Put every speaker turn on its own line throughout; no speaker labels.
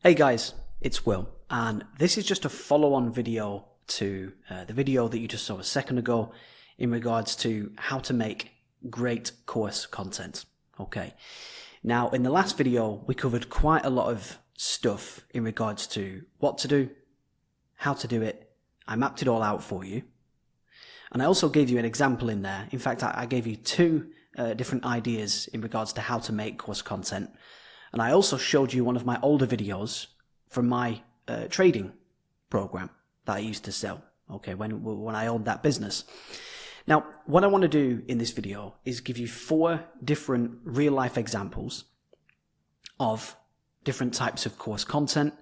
Hey guys, it's Will, and this is just a follow-on video to the video that you just saw a second ago in regards to how to make great course content. Okay, now in the last video we covered quite a lot of stuff in regards to what to do, how to do it. I mapped it all out for you, and I also gave you an example in there. In fact, I gave you two different ideas in regards to how to make course content. And I also showed you one of my older videos from my trading program that I used to sell, okay, when I owned that business. Now, what I want to do in this video is give you 4 different real-life examples of different types of course content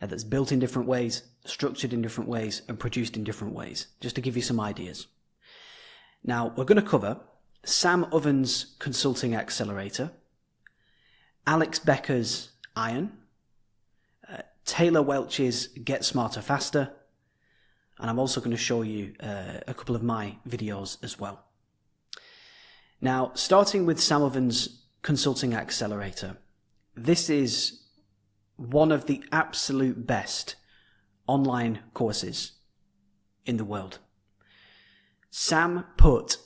that's built in different ways, structured in different ways, and produced in different ways, just to give you some ideas. Now, we're going to cover Sam Ovens' Consulting Accelerator, Alex Becker's Iron, Taylor Welch's Get Smarter Faster, and I'm also going to show you a couple of my videos as well. Now, starting with Sam Ovens' Consulting Accelerator, this is one of the absolute best online courses in the world. Sam put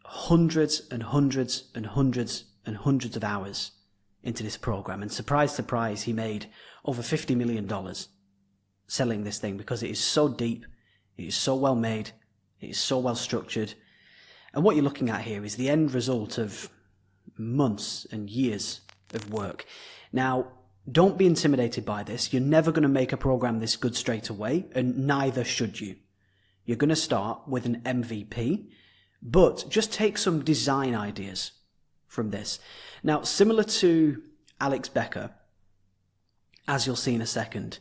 hundreds and hundreds and hundreds and hundreds of hours into this program, and surprise, surprise, he made over $50 million selling this thing because it is so deep, it is so well made, it is so well structured, and what you're looking at here is the end result of months and years of work. Now, don't be intimidated by this. You're never going to make a program this good straight away, and neither should you. You're going to start with an MVP, but just take some design ideas from this. Now, similar to Alex Becker, as you'll see in a second,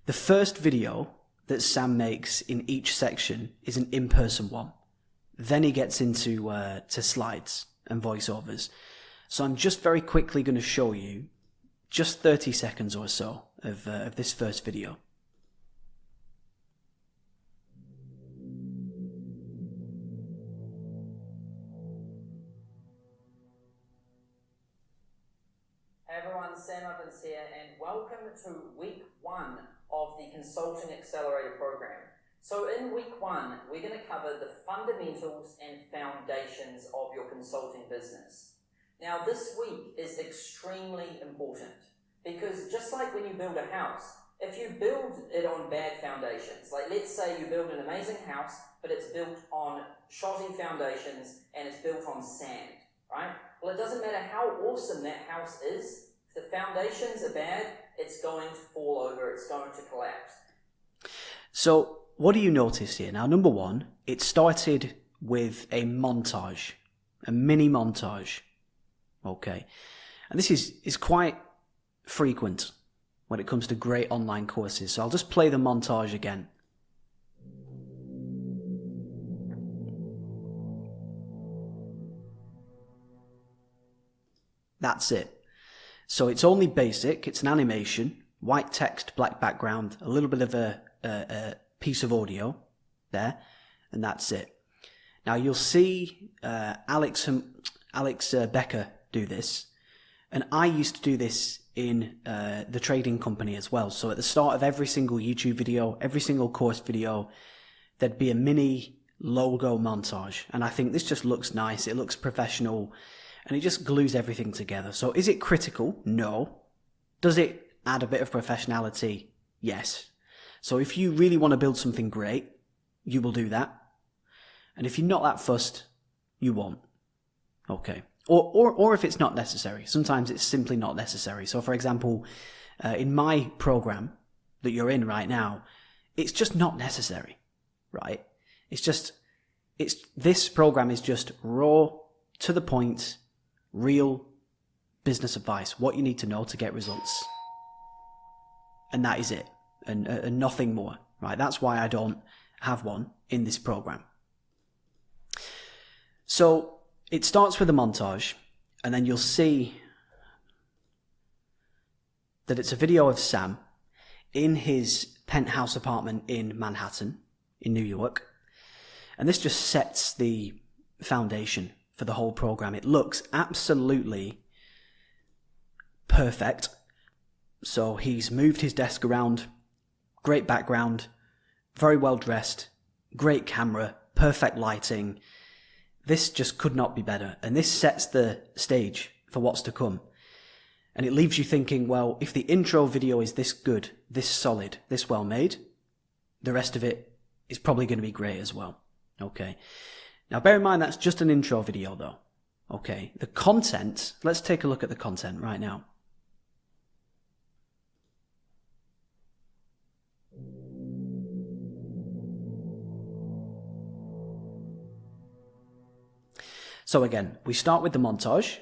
the first video that Sam makes in each section is an in-person one. Then he gets into to slides and voiceovers. So I'm just very quickly going to show you just 30 seconds or so of this first video.
Sam Ovens here, and welcome to week 1 of the Consulting Accelerator program. So in week 1, we're going to cover the fundamentals and foundations of your consulting business. Now this week is extremely important because just like when you build a house, if you build it on bad foundations, like let's say you build an amazing house, but it's built on shoddy foundations and it's built on sand, right? Well, it doesn't matter how awesome that house is. If the foundations are bad, it's going to fall over, it's going to collapse.
So what do you notice here? Now, number one, it started with a montage, a mini montage. Okay. And this is quite frequent when it comes to great online courses. So I'll just play the montage again. That's it. So it's only basic, it's an animation, white text, black background, a little bit of a piece of audio there, and that's it. Now you'll see Alex Becker do this, and I used to do this in the trading company as well. So at the start of every single YouTube video, every single course video, there'd be a mini logo montage, and I think this just looks nice, it looks professional, and it just glues everything together. So is it critical? No. Does it add a bit of professionality? Yes. So if you really want to build something great, you will do that. And if you're not that fussed, you won't. Okay. Or if it's not necessary. Sometimes it's simply not necessary. So for example, in my program that you're in right now, it's just not necessary, right? This program is just raw, to the point, real business advice, what you need to know to get results. And that is it, and nothing more, right? That's why I don't have one in this program. So it starts with a montage, and then you'll see that it's a video of Sam in his penthouse apartment in Manhattan, in New York. And this just sets the foundation for the whole program. It looks absolutely perfect. So he's moved his desk around, great background, very well dressed, great camera, perfect lighting. This just could not be better. And this sets the stage for what's to come. And it leaves you thinking, well, if the intro video is this good, this solid, this well made, the rest of it is probably going to be great as well. Okay. Now bear in mind that's just an intro video though. Okay. The content, let's take a look at the content right now. So again, we start with the montage.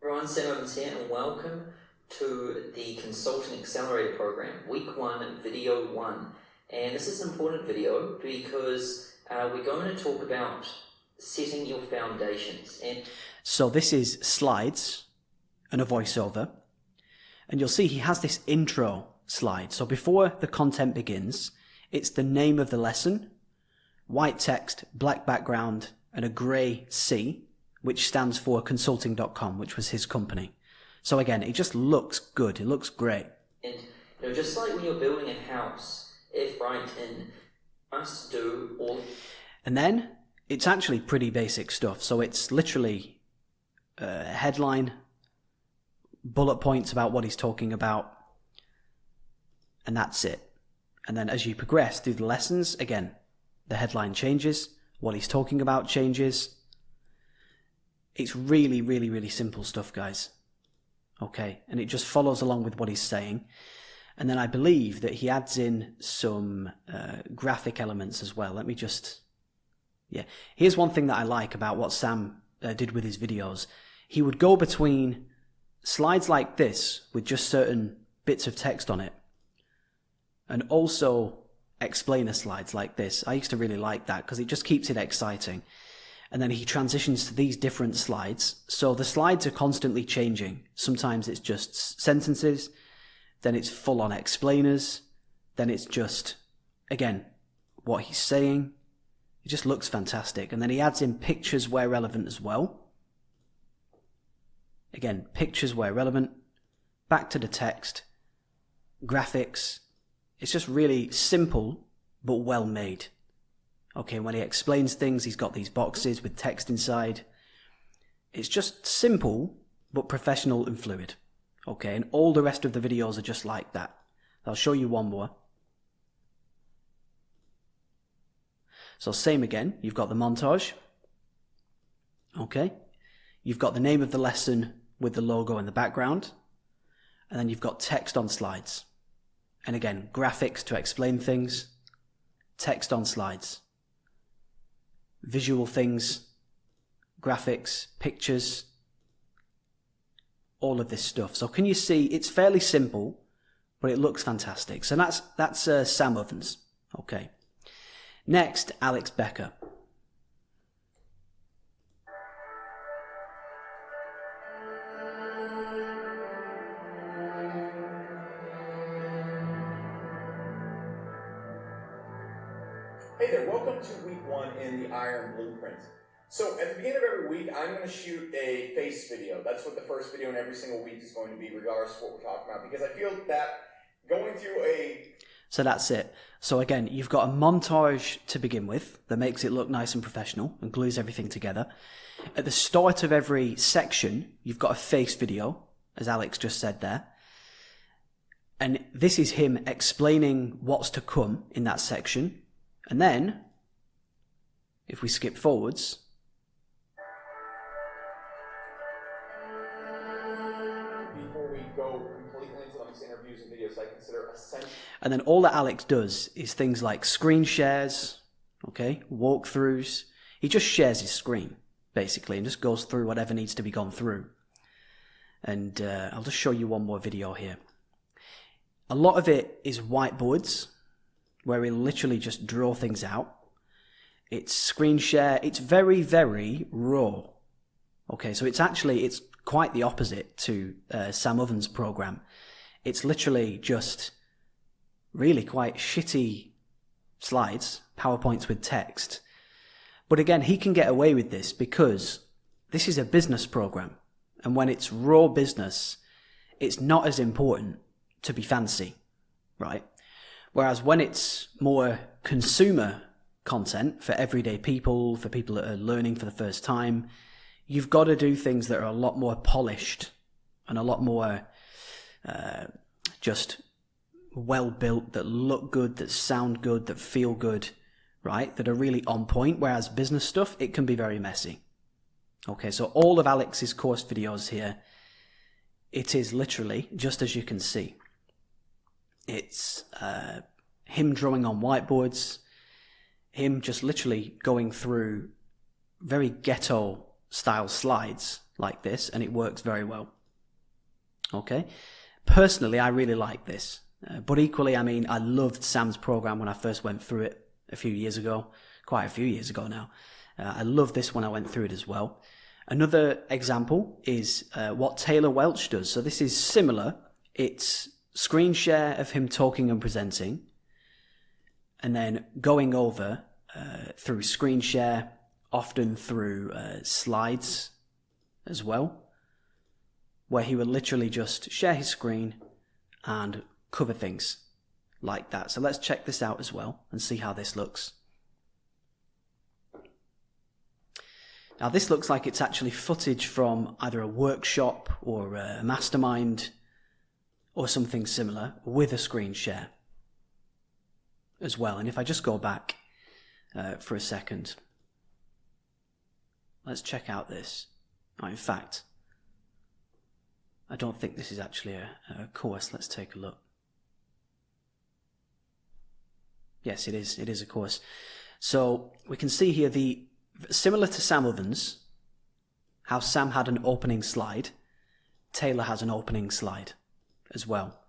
Everyone, Sam Evans here, and welcome to the Consulting Accelerator Program, Week 1, Video 1. And this is an important video because we're going to talk about setting your foundations. And
so this is slides and a voiceover. And you'll see he has this intro slide. So before the content begins, it's the name of the lesson, white text, black background, and a grey C, which stands for consulting.com, which was his company. So again, it just looks good. It looks great.
And just like when you're building a house, if Brighton must do all.
And then it's actually pretty basic stuff. So it's literally a headline, bullet points about what he's talking about, and that's it. And then as you progress through the lessons, again, the headline changes, what he's talking about changes. It's really, really, really simple stuff, guys. Okay, and it just follows along with what he's saying. And then I believe that he adds in some graphic elements as well. Let me just... Yeah, here's one thing that I like about what Sam did with his videos. He would go between slides like this with just certain bits of text on it, and also explainer slides like this. I used to really like that because it just keeps it exciting. And then he transitions to these different slides. So the slides are constantly changing. Sometimes it's just sentences, then it's full on explainers, then it's just, again, what he's saying. It just looks fantastic. And then he adds in pictures where relevant as well. Again, pictures where relevant, back to the text, graphics. It's just really simple, but well made. Okay, when he explains things, he's got these boxes with text inside. It's just simple, but professional and fluid. Okay, and all the rest of the videos are just like that. I'll show you one more. So same again, you've got the montage. Okay, you've got the name of the lesson with the logo in the background. And then you've got text on slides. And again, graphics to explain things, text on slides, visual things, graphics, pictures, all of this stuff. So can you see, it's fairly simple, but it looks fantastic. So that's Sam Ovens. Okay. Next, Alex Becker.
Hey there, welcome to week 1 in the Iron Blueprint. So at the beginning of every week, I'm going to shoot a face video. That's what the first video in every single week is going to be, regardless of what we're talking about, because I feel that going through a...
So that's it. So again, you've got a montage to begin with that makes it look nice and professional and glues everything together. At the start of every section, you've got a face video, as Alex just said there. And this is him explaining what's to come in that section. And then, if we skip forwards,
before we go completely into the next interviews and videos, I consider essential.
And then all that Alex does is things like screen shares, okay, walkthroughs. He just shares his screen, basically, and just goes through whatever needs to be gone through. And I'll just show you one more video here. A lot of it is whiteboards, where we literally just draw things out. It's screen share. It's very, very raw. Okay, so it's quite the opposite to Sam Ovens' program. It's literally just really quite shitty slides, PowerPoints with text. But again, he can get away with this because this is a business program. And when it's raw business, it's not as important to be fancy, right? Whereas when it's more consumer content for everyday people, for people that are learning for the first time, you've got to do things that are a lot more polished and a lot more just well built, that look good, that sound good, that feel good, right? That are really on point. Whereas business stuff, it can be very messy. Okay, so all of Alex's course videos here, it is literally just as you can see. It's him drawing on whiteboards, him just literally going through very ghetto style slides like this, and it works very well. Okay, personally, I really like this, but equally, I mean, I loved Sam's program when I first went through it a few years ago, quite a few years ago now. I love this when I went through it as well. Another example is what Taylor Welch does. So this is similar. It's screen share of him talking and presenting, and then going over through screen share, often through slides as well, where he would literally just share his screen and cover things like that. So let's check this out as well and see how this looks. Now this looks like it's actually footage from either a workshop or a mastermind or something similar with a screen share as well. And if I just go back for a second, let's check out this. Oh, in fact, I don't think this is actually a course. Let's take a look. Yes, it is. It is a course. So we can see here similar to Sam Ovens, how Sam had an opening slide, Taylor has an opening slide as well.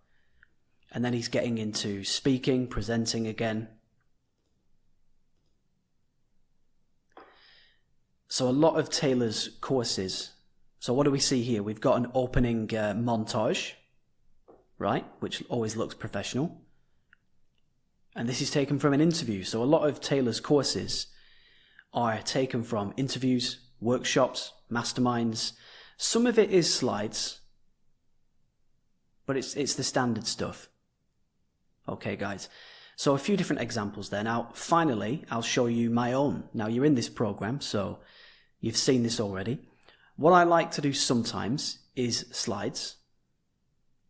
And then he's getting into speaking, presenting again. So a lot of Taylor's courses, so what do we see here? We've got an opening montage, right, which always looks professional. And this is taken from an interview. So a lot of Taylor's courses are taken from interviews, workshops, masterminds. Some of it is slides, but it's the standard stuff. Okay, guys. So a few different examples there. Now, finally, I'll show you my own. Now, you're in this program, so you've seen this already. What I like to do sometimes is slides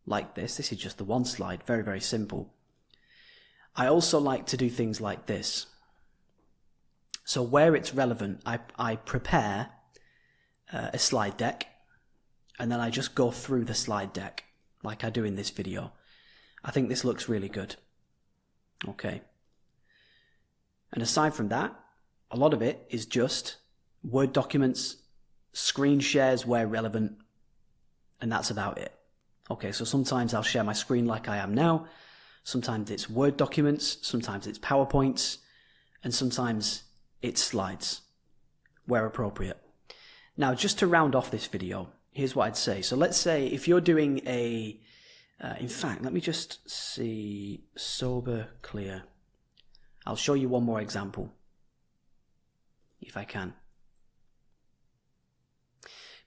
like this. This is just the one slide, very, very simple. I also like to do things like this. So where it's relevant, I prepare a slide deck, and then I just go through the slide deck like I do in this video. I think this looks really good. Okay. And aside from that, a lot of it is just Word documents, screen shares where relevant, and that's about it. Okay, so sometimes I'll share my screen like I am now. Sometimes it's Word documents, sometimes it's PowerPoints, and sometimes it's slides where appropriate. Now, just to round off this video, here's what I'd say. So let's say if you're doing in fact, let me just see, sober, clear. I'll show you one more example, if I can.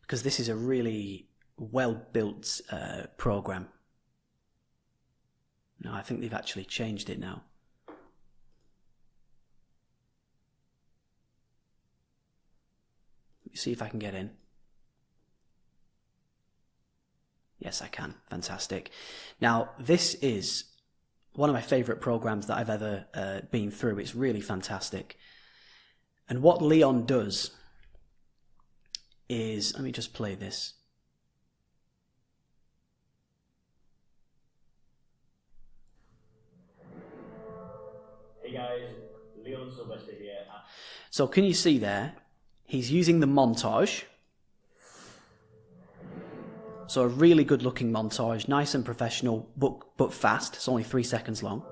Because this is a really well-built program. No, I think they've actually changed it now. Let me see if I can get in. Yes, I can. Fantastic. Now, this is one of my favorite programs that I've ever been through. It's really fantastic. And what Leon does is, let me just play this.
Hey guys, Leon Sylvester here.
So can you see there? He's using the montage. So a really good looking montage, nice and professional, but fast. It's only 3 seconds long.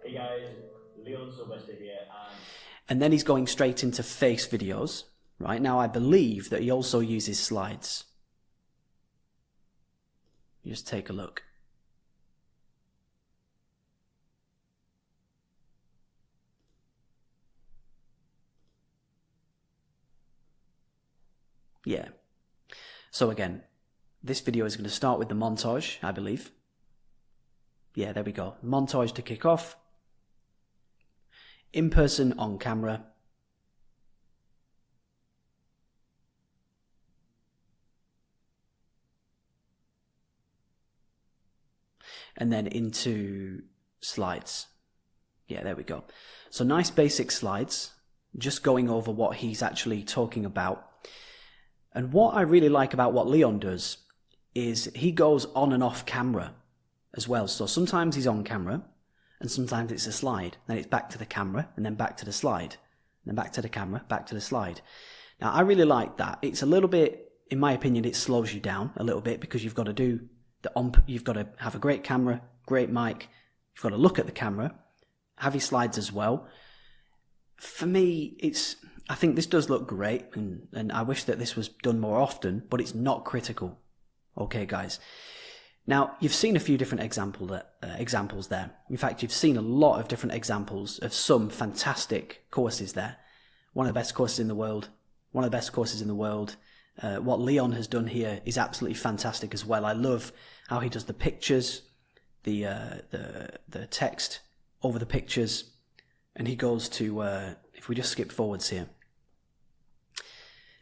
Hey guys, Leon Sylvester here.
And then he's going straight into face videos. Right now, I believe that he also uses slides. Just take a look. Yeah. So again, this video is going to start with the montage, I believe. Yeah, there we go. Montage to kick off. In person, on camera. And then into slides. Yeah, there we go. So nice basic slides, just going over what he's actually talking about. And what I really like about what Leon does is he goes on and off camera as well. So sometimes he's on camera and sometimes it's a slide. Then it's back to the camera and then back to the slide. And then back to the camera, back to the slide. Now I really like that. It's a little bit, in my opinion, it slows you down a little bit because you've got to do you've got to have a great camera, great mic. You've got to look at the camera, have your slides as well. For me, I think this does look great, and I wish that this was done more often, but it's not critical. Okay, guys. Now, you've seen a few different examples there. In fact, you've seen a lot of different examples of some fantastic courses there. One of the best courses in the world. One of the best courses in the world. What Leon has done here is absolutely fantastic as well. I love how he does the pictures, the text over the pictures, and he goes to, if we just skip forwards here,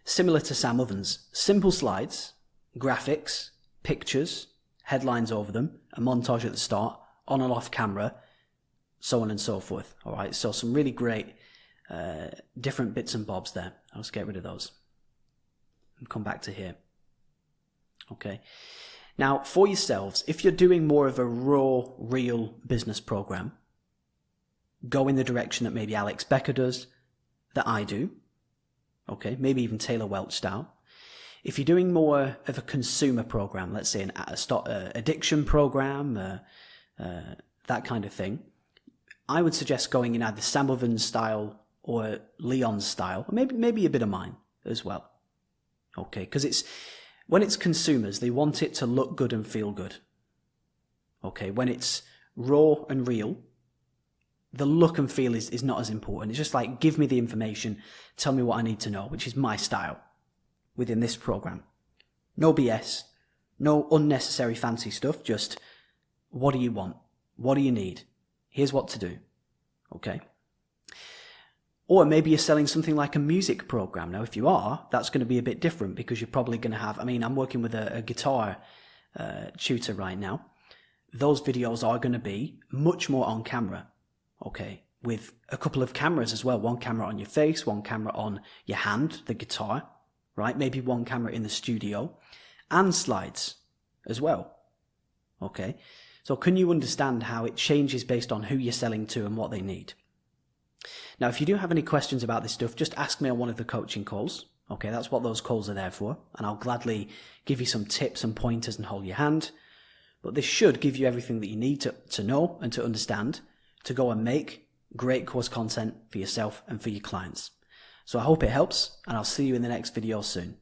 similar to Sam Ovens, simple slides, graphics, pictures, headlines over them, a montage at the start, on and off camera, so on and so forth. All right, so some really great different bits and bobs there. I'll just get rid of those and come back to here. Okay. Now, for yourselves, if you're doing more of a raw, real business program, go in the direction that maybe Alex Becker does, that I do. Okay, maybe even Taylor Welch style. If you're doing more of a consumer program, let's say an addiction program, that kind of thing, I would suggest going in either Sam Ovens style or Leon's style, or maybe a bit of mine as well. Okay, because when it's consumers, they want it to look good and feel good. Okay, when it's raw and real, the look and feel is not as important. It's just like, give me the information, tell me what I need to know, which is my style within this program. No BS, no unnecessary fancy stuff, just what do you want? What do you need? Here's what to do. Okay? Or maybe you're selling something like a music program. Now, if you are, that's going to be a bit different because you're probably going to have, I'm working with a guitar tutor right now. Those videos are going to be much more on camera. Okay, with a couple of cameras as well. One camera on your face, one camera on your hand, the guitar, right? Maybe one camera in the studio, and slides as well. Okay, so can you understand how it changes based on who you're selling to and what they need? Now, if you do have any questions about this stuff, just ask me on one of the coaching calls. Okay, that's what those calls are there for. And I'll gladly give you some tips and pointers and hold your hand. But this should give you everything that you need to know and to understand to go and make great course content for yourself and for your clients. So I hope it helps, and I'll see you in the next video soon.